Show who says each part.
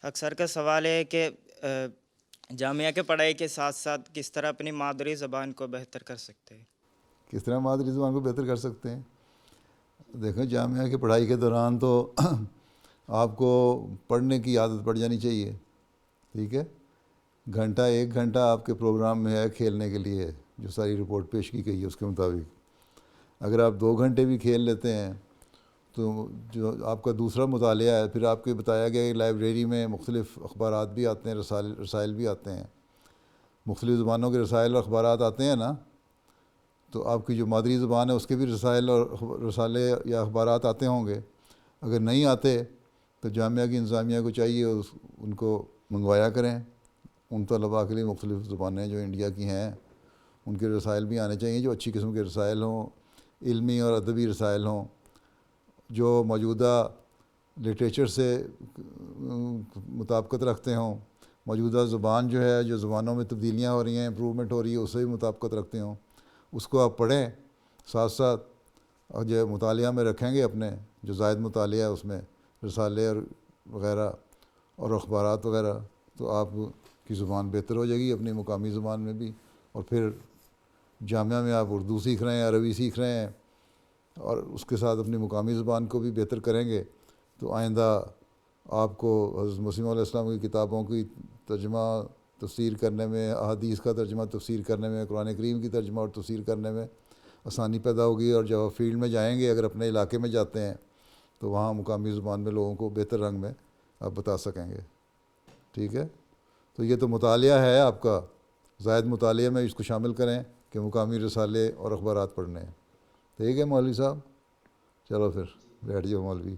Speaker 1: اکثر کا سوال ہے کہ جامعہ کے پڑھائی کے ساتھ ساتھ کس طرح اپنی مادری زبان کو بہتر کر سکتے ہیں؟
Speaker 2: کس طرح مادری زبان کو بہتر کر سکتے ہیں؟ دیکھیں، جامعہ کی پڑھائی کے دوران تو آپ کو پڑھنے کی عادت پڑ جانی چاہیے، ٹھیک ہے؟ گھنٹہ 1 گھنٹہ آپ کے پروگرام میں ہے کھیلنے کے لیے، جو ساری رپورٹ پیش کی گئی ہے اس کے مطابق اگر آپ 2 گھنٹے بھی کھیل لیتے ہیں تو جو آپ کا دوسرا مطالعہ ہے، پھر آپ کو بتایا گیا کہ لائبریری میں مختلف اخبارات بھی آتے ہیں، رسائل بھی آتے ہیں، مختلف زبانوں کے رسائل اور اخبارات آتے ہیں نا، تو آپ کی جو مادری زبان ہے اس کے بھی رسائل اور رسالے یا اخبارات آتے ہوں گے۔ اگر نہیں آتے تو جامعہ کی انتظامیہ کو چاہیے ان کو منگوایا کریں، ان طلباء کے لیے مختلف زبانیں جو انڈیا کی ہیں ان کے رسائل بھی آنے چاہیے، جو اچھی قسم کے رسائل ہوں، علمی اور ادبی رسائل ہوں، جو موجودہ لٹریچر سے مطابقت رکھتے ہوں، موجودہ زبان جو ہے، جو زبانوں میں تبدیلیاں ہو رہی ہیں، امپرومنٹ ہو رہی ہے، اس سے بھی مطابقت رکھتے ہوں، اس کو آپ پڑھیں ساتھ ساتھ، اور جو مطالعہ میں رکھیں گے اپنے جو زائد مطالعہ ہے اس میں رسالے اور وغیرہ اور اخبارات وغیرہ، تو آپ کی زبان بہتر ہو جائے گی اپنی مقامی زبان میں بھی، اور پھر جامعہ میں آپ اردو سیکھ رہے ہیں، عربی سیکھ رہے ہیں، اور اس کے ساتھ اپنی مقامی زبان کو بھی بہتر کریں گے تو آئندہ آپ کو حضرت مسیح علیہ السلام کی کتابوں کی ترجمہ تفسیر کرنے میں، احادیث کا ترجمہ تفسیر کرنے میں، قرآن کریم کی ترجمہ اور تفسیر کرنے میں آسانی پیدا ہوگی، اور جب آپ فیلڈ میں جائیں گے، اگر اپنے علاقے میں جاتے ہیں تو وہاں مقامی زبان میں لوگوں کو بہتر رنگ میں آپ بتا سکیں گے، ٹھیک ہے؟ تو یہ تو مطالعہ ہے آپ کا، زائد مطالعے میں اس کو شامل کریں کہ مقامی رسالے اور اخبارات پڑھنے ہیں، ٹھیک ہے مولوی صاحب؟ چلو پھر بیٹھ جاؤ مولوی۔